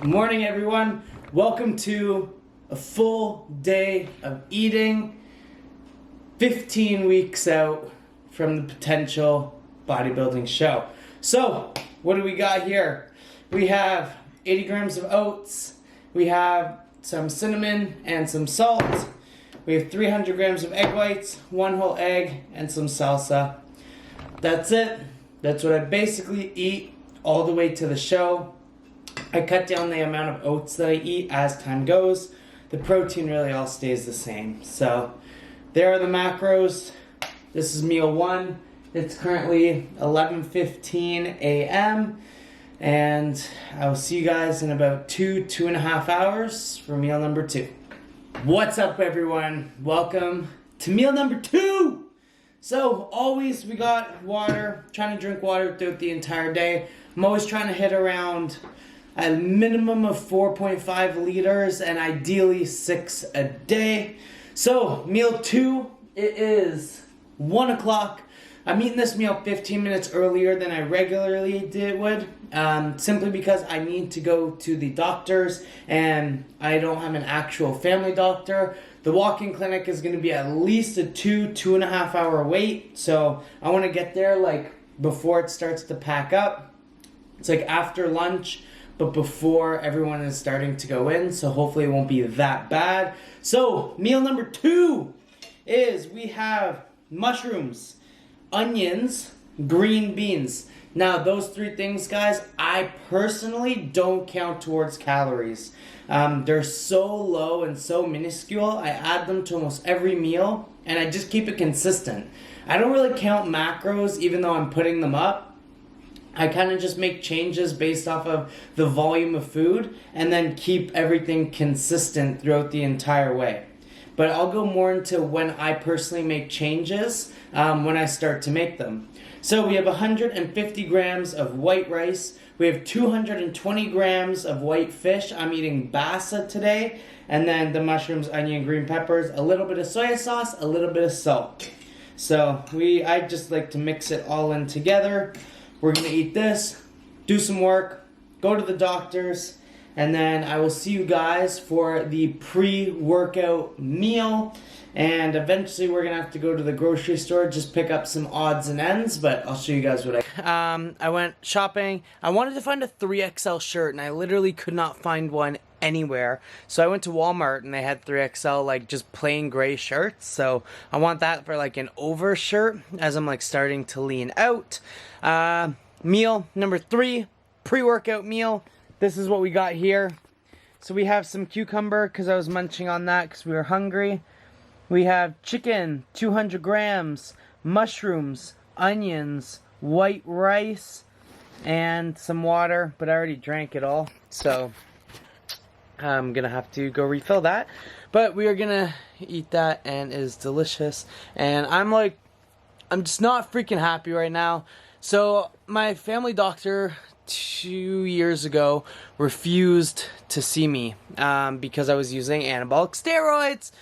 Morning, everyone. Welcome to a full day of eating, 15 weeks out from the potential bodybuilding show. So, what do we got here? We have 80 grams of oats, we have some cinnamon and some salt, we have 300 grams of egg whites, one whole egg, and some salsa. That's it. That's what I basically eat all the way to the show. I cut down the amount of oats that I eat as time goes. The protein really all stays the same. So there are the macros. This is meal one. It's currently 11:15 a.m. and I will see you guys in about 2.5 hours for meal number two. What's up, everyone? Welcome to meal number two. So always we got water, trying to drink water throughout the entire day. I'm always trying to hit around a minimum of 4.5 liters and ideally 6 a day. So meal two, it is 1 o'clock. I'm eating this meal 15 minutes earlier than I regularly would, simply because I need to go to the doctors and I don't have an actual family doctor. The walk-in clinic is going to be at least a 2.5 hour wait, so I want to get there like before it starts to pack up. It's like after lunch, but before everyone is starting to go in, so hopefully it won't be that bad. So meal number two is we have mushrooms, onions, green beans. Now those three things, guys, I personally don't count towards calories. They're so low and so minuscule. I add them to almost every meal and I just keep it consistent. I don't really count macros even though I'm putting them up. I kind of just make changes based off of the volume of food and then keep everything consistent throughout the entire way. But I'll go more into when I personally make changes when I start to make them. So we have 150 grams of white rice. We have 220 grams of white fish. I'm eating basa today. And then the mushrooms, onion, green peppers, a little bit of soy sauce, a little bit of salt. So I just like to mix it all in together. We're going to eat this, do some work, go to the doctors, and then I will see you guys for the pre-workout meal. And eventually we're going to have to go to the grocery store, just pick up some odds and ends, but I'll show you guys what I went shopping. I wanted to find a 3XL shirt, and I literally could not find one anywhere. So I went to Walmart, and they had 3XL, like, just plain gray shirts. So I want that for, like, an over shirt as I'm, like, starting to lean out. Meal number three, pre-workout meal. This is what we got here. So we have some cucumber, because I was munching on that because we were hungry. We have chicken, 200 grams, mushrooms, onions, white rice, and some water, but I already drank it all, so I'm gonna have to go refill that. But we are gonna eat that, and it is delicious. And I'm just not freaking happy right now. So my family doctor 2 years ago refused to see me because I was using anabolic steroids.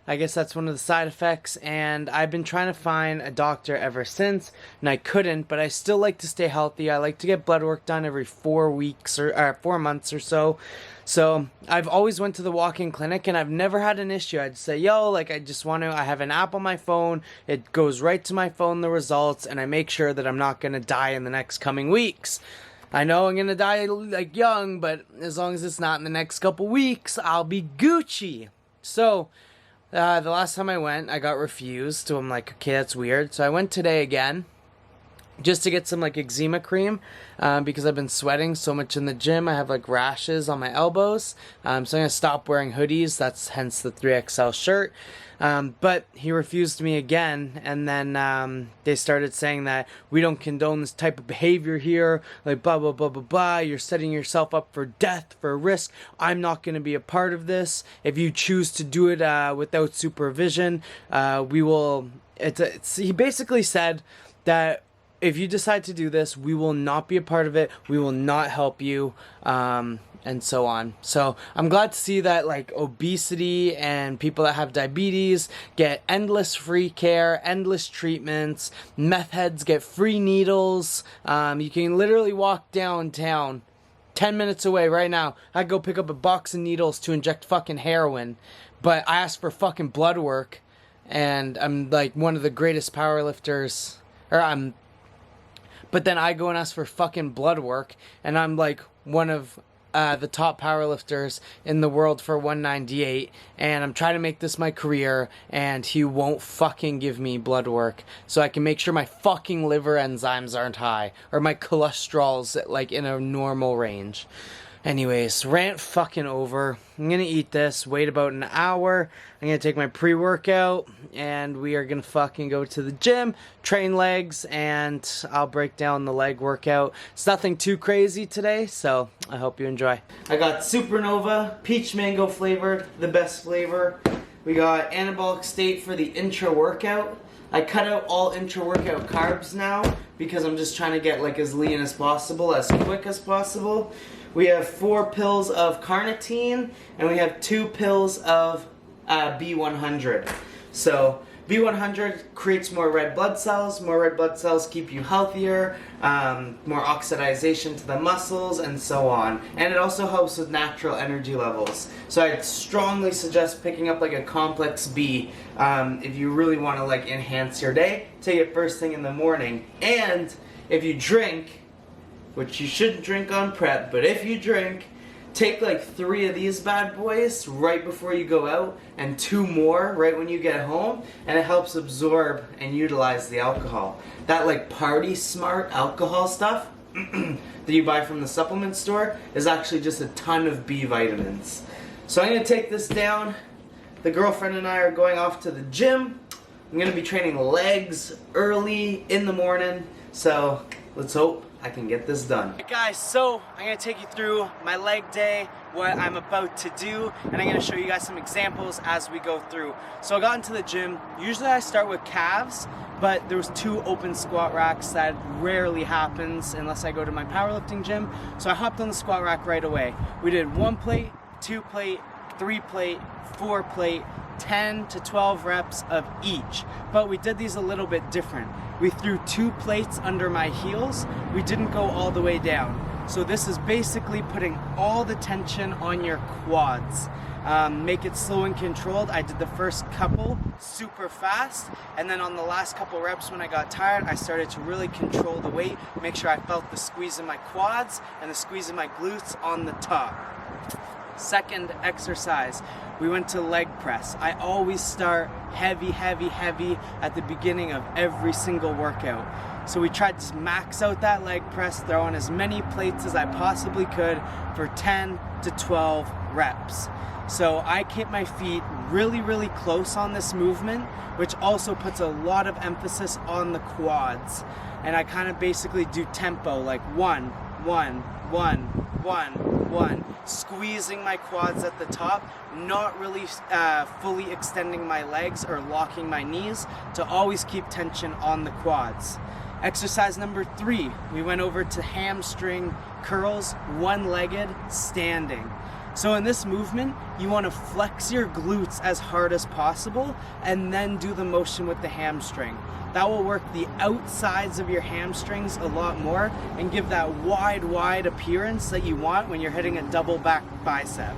I guess that's one of the side effects, and I've been trying to find a doctor ever since, and I couldn't, but I still like to stay healthy. I like to get blood work done every 4 weeks or 4 months or so. So I've always went to the walk-in clinic, and I've never had an issue. I'd say, yo, like, I have an app on my phone. It goes right to my phone, the results, and I make sure that I'm not going to die in the next coming weeks. I know I'm going to die, like, young, but as long as it's not in the next couple weeks, I'll be Gucci. So the last time I went, I got refused, so I'm like, okay, that's weird. So I went today again, just to get some, like, eczema cream, because I've been sweating so much in the gym. I have, like, rashes on my elbows, so I'm going to stop wearing hoodies. That's hence the 3XL shirt. But he refused me again, and then they started saying that we don't condone this type of behavior here, like blah, blah, blah, blah, blah. You're setting yourself up for death, for risk. I'm not going to be a part of this. If you choose to do it without supervision, we will... He basically said that if you decide to do this, we will not be a part of it. We will not help you. And so on. So I'm glad to see that, like, obesity and people that have diabetes get endless free care, endless treatments. Meth heads get free needles. You can literally walk downtown 10 minutes away right now. I'd go pick up a box of needles to inject fucking heroin. But I asked for fucking blood work. And I'm like one of the greatest powerlifters. But then I go and ask for fucking blood work. And I'm like one of the top powerlifters in the world for 198, and I'm trying to make this my career, and he won't fucking give me blood work so I can make sure my fucking liver enzymes aren't high, or my cholesterol's like in a normal range. Anyways, rant fucking over. I'm gonna eat this, wait about an hour. I'm gonna take my pre-workout, and we are gonna fucking go to the gym, train legs, and I'll break down the leg workout. It's nothing too crazy today, so I hope you enjoy. I got Supernova, peach mango flavored, the best flavor. We got Anabolic State for the intra workout. I cut out all intra workout carbs now because I'm just trying to get like as lean as possible, as quick as possible. We have 4 pills of carnitine, and we have 2 pills of B100. So B100 creates more red blood cells. More red blood cells keep you healthier, more oxidization to the muscles, and so on. And it also helps with natural energy levels. So I'd strongly suggest picking up like a complex B if you really want to like enhance your day. Take it first thing in the morning. And if you drink, which you shouldn't drink on prep, but if you drink, take like 3 of these bad boys right before you go out and 2 more right when you get home, and it helps absorb and utilize the alcohol. That like Party Smart alcohol stuff that you buy from the supplement store is actually just a ton of B vitamins. So I'm going to take this down. The girlfriend and I are going off to the gym. I'm going to be training legs early in the morning, so let's hope I can get this done. Alright guys, so I'm going to take you through my leg day, what I'm about to do, and I'm going to show you guys some examples as we go through. So I got into the gym. Usually I start with calves, but there was 2 open squat racks. That rarely happens unless I go to my powerlifting gym. So I hopped on the squat rack right away. We did 1 plate, 2 plate, 3 plate, 4 plate, 10 to 12 reps of each. But we did these a little bit different. We threw 2 plates under my heels. We didn't go all the way down. So this is basically putting all the tension on your quads. Make it slow and controlled. I did the first couple super fast, and then on the last couple reps when I got tired, I started to really control the weight, make sure I felt the squeeze in my quads and the squeeze in my glutes on the top. Second exercise, we went to leg press. I always start heavy, heavy, heavy at the beginning of every single workout. So we tried to max out that leg press, throw on as many plates as I possibly could for 10 to 12 reps. So I keep my feet really, really close on this movement, which also puts a lot of emphasis on the quads. And I kind of basically do tempo, like 1, 1, 1, 1, 1, squeezing my quads at the top, not really fully extending my legs or locking my knees, to always keep tension on the quads. Exercise number 3, we went over to hamstring curls, one-legged standing. So in this movement, you want to flex your glutes as hard as possible and then do the motion with the hamstring. That will work the outsides of your hamstrings a lot more and give that wide appearance that you want when you're hitting a double back bicep.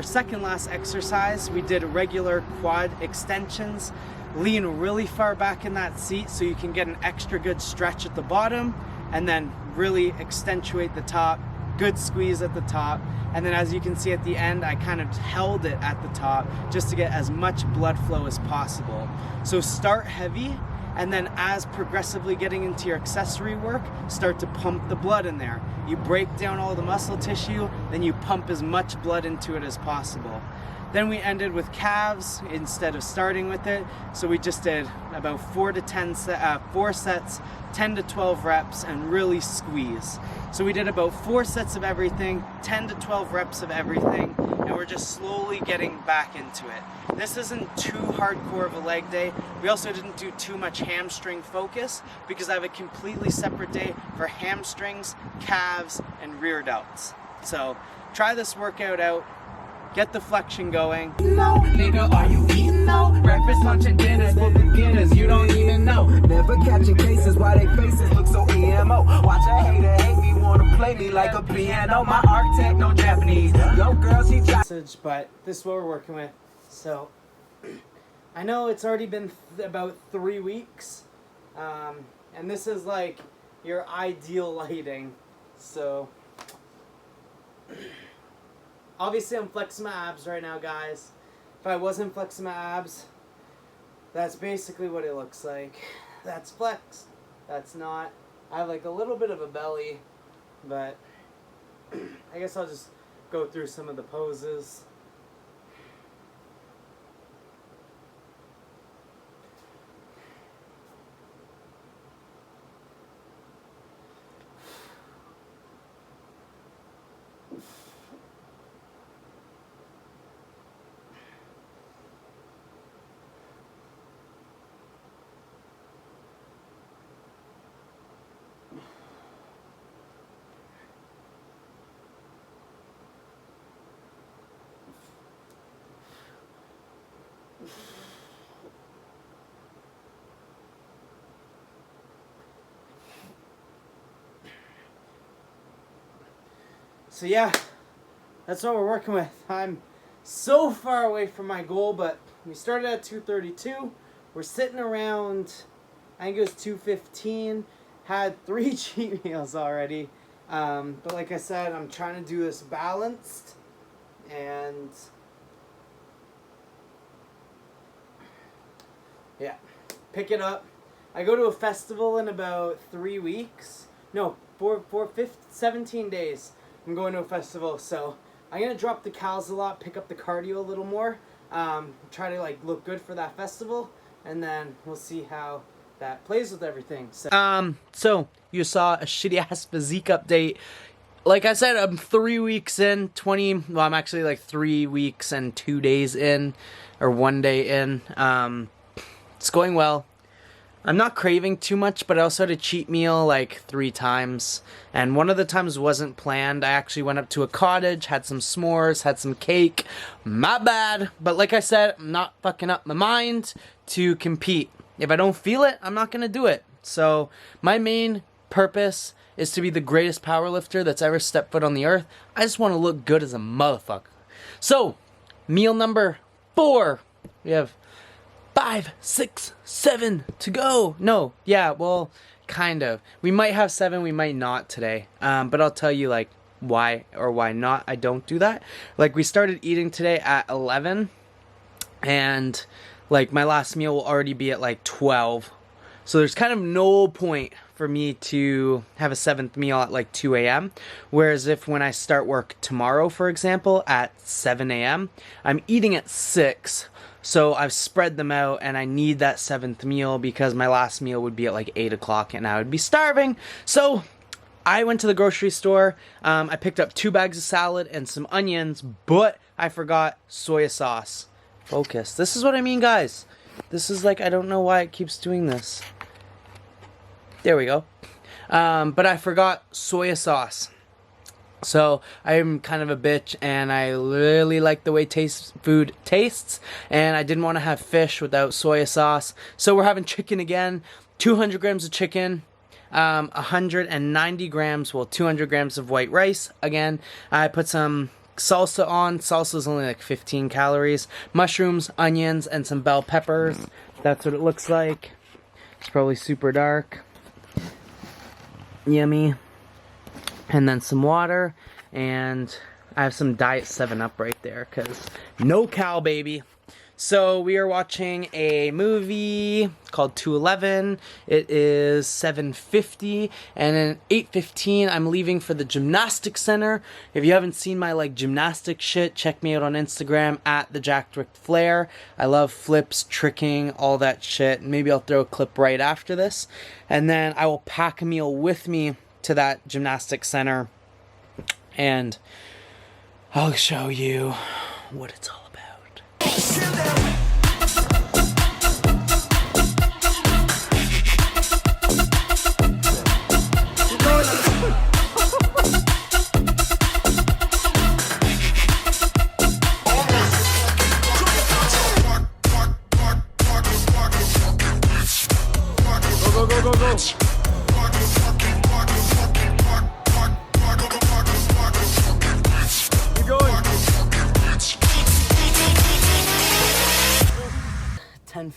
Second last exercise, we did regular quad extensions. Lean really far back in that seat so you can get an extra good stretch at the bottom, and then really accentuate the top. Good squeeze at the top, and then as you can see at the end, I kind of held it at the top just to get as much blood flow as possible. So start heavy, and then as progressively getting into your accessory work, start to pump the blood in there. You break down all the muscle tissue, then you pump as much blood into it as possible. Then we ended with calves instead of starting with it. So we just did about 4 sets, 10 to 12 reps, and really squeeze. So we did about 4 sets of everything, 10 to 12 reps of everything, and we're just slowly getting back into it. This isn't too hardcore of a leg day. We also didn't do too much hamstring focus because I have a completely separate day for hamstrings, calves, and rear delts. So try this workout out. Get the flexion going. No, nigga, are you eating no? Breakfast, lunch, and dinners for beginners, you don't even know. Never catching cases while they faces look so emo. Watch a hater hate me, wanna play play me like a piano. My architect, no Japanese. Yo, girl, she try. But this is what we're working with. So I know it's already been about 3 weeks, and this is like your ideal lighting. So obviously I'm flexing my abs right now, guys. If I wasn't flexing my abs, that's basically what it looks like. That's flex. That's not. I have like a little bit of a belly, but I guess I'll just go through some of the poses. So yeah, that's what we're working with. I'm so far away from my goal, but we started at 232. We're sitting around, I think it was 215. Had 3 cheat meals already. But like I said, I'm trying to do this balanced. And yeah, pick it up. I go to a festival in about 3 weeks. No, 17 days. I'm going to a festival, so I'm gonna drop the cals a lot, pick up the cardio a little more, try to like look good for that festival, and then we'll see how that plays with everything. So you saw a shitty ass physique update. Like I said, I'm 3 weeks in, well, I'm actually like 3 weeks and 2 days in, or 1 day in. It's going well. I'm not craving too much, but I also had a cheat meal like 3 times. And one of the times wasn't planned. I actually went up to a cottage, had some s'mores, had some cake. My bad. But like I said, I'm not fucking up my mind to compete. If I don't feel it, I'm not going to do it. So my main purpose is to be the greatest powerlifter that's ever stepped foot on the earth. I just want to look good as a motherfucker. So, meal number 4. We have 5, 6, 7 to go. No, yeah, well, kind of. We might have 7, we might not today. But I'll tell you, like, why or why not I don't do that. Like, we started eating today at 11. And, like, my last meal will already be at, like, 12. So there's kind of no point for me to have a 7th meal at, like, 2 a.m. Whereas if when I start work tomorrow, for example, at 7 a.m., I'm eating at 6. So I've spread them out, and I need that 7th meal because my last meal would be at like 8 o'clock and I would be starving. So I went to the grocery store. I picked up 2 bags of salad and some onions, but I forgot soy sauce. Focus. This is what I mean, guys. This is like, I don't know why it keeps doing this. There we go. But I forgot soy sauce. So I'm kind of a bitch, and I really like the way food tastes, and I didn't want to have fish without soy sauce. So we're having chicken again. 200 grams of chicken, 190 grams, well, 200 grams of white rice. Again, I put some salsa on. Salsa is only like 15 calories. Mushrooms, onions, and some bell peppers. That's what it looks like. It's probably super dark. Yummy. And then some water, and I have some Diet 7-Up right there, because no cow, baby. So we are watching a movie called 211. It is 7:50, and at 8:15 I'm leaving for the Gymnastics Center. If you haven't seen my like gymnastics shit, check me out on Instagram at the Jack Rick Flair. I love flips, tricking, all that shit. Maybe I'll throw a clip right after this, and then I will pack a meal with me to that gymnastics center, and I'll show you what it's all about. Go, go, go, go, go.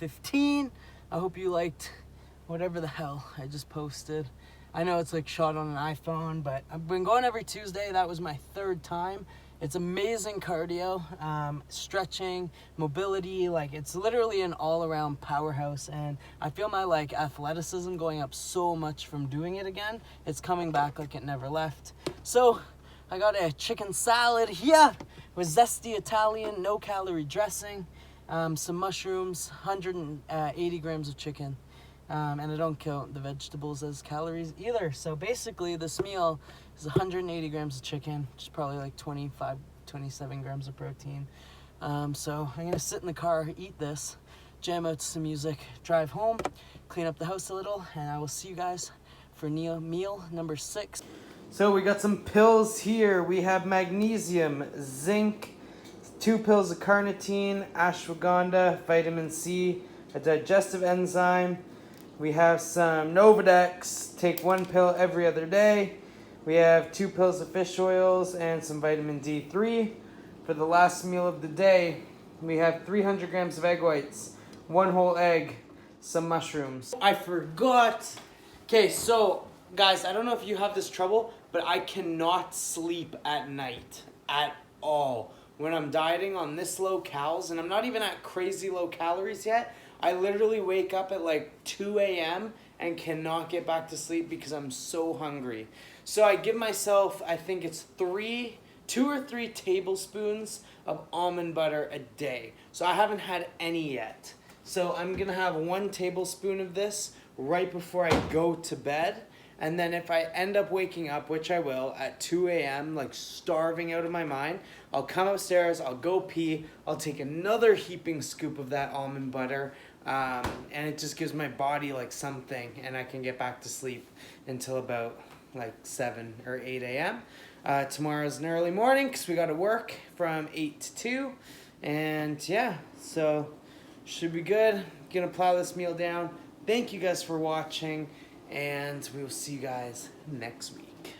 15. I hope you liked whatever the hell I just posted. I know it's like shot on an iPhone, but I've been going every Tuesday. That was my 3rd time. It's amazing cardio, stretching, mobility. Like, it's literally an all-around powerhouse, and I feel my like athleticism going up so much from doing it again. It's coming back like it never left. So I got a chicken salad here with zesty Italian, no calorie dressing, some mushrooms, 180 grams of chicken. And I don't count the vegetables as calories either. So basically this meal is 180 grams of chicken, which is probably like 25, 27 grams of protein. So I'm gonna sit in the car, eat this, jam out to some music, drive home, clean up the house a little, and I will see you guys for meal number 6. So we got some pills here. We have magnesium, zinc, 2 pills of carnitine, ashwagandha, vitamin C, a digestive enzyme. We have some Novadex, take 1 pill every other day. We have 2 pills of fish oils and some vitamin D3. For the last meal of the day, we have 300 grams of egg whites, 1 whole egg, some mushrooms. I forgot. Okay, so guys, I don't know if you have this trouble, but I cannot sleep at night at all. When I'm dieting on this low calories, and I'm not even at crazy low calories yet, I literally wake up at like 2 a.m. and cannot get back to sleep because I'm so hungry. So I give myself, I think it's 2 or 3 tablespoons of almond butter a day. So I haven't had any yet. So I'm gonna have 1 tablespoon of this right before I go to bed. And then if I end up waking up, which I will, at 2 a.m., like starving out of my mind, I'll come upstairs, I'll go pee, I'll take another heaping scoop of that almond butter, and it just gives my body like something, and I can get back to sleep until about like 7 or 8 a.m. Tomorrow's an early morning because we got to work from 8 to 2. And yeah, so should be good. Gonna plow this meal down. Thank you guys for watching, and we will see you guys next week.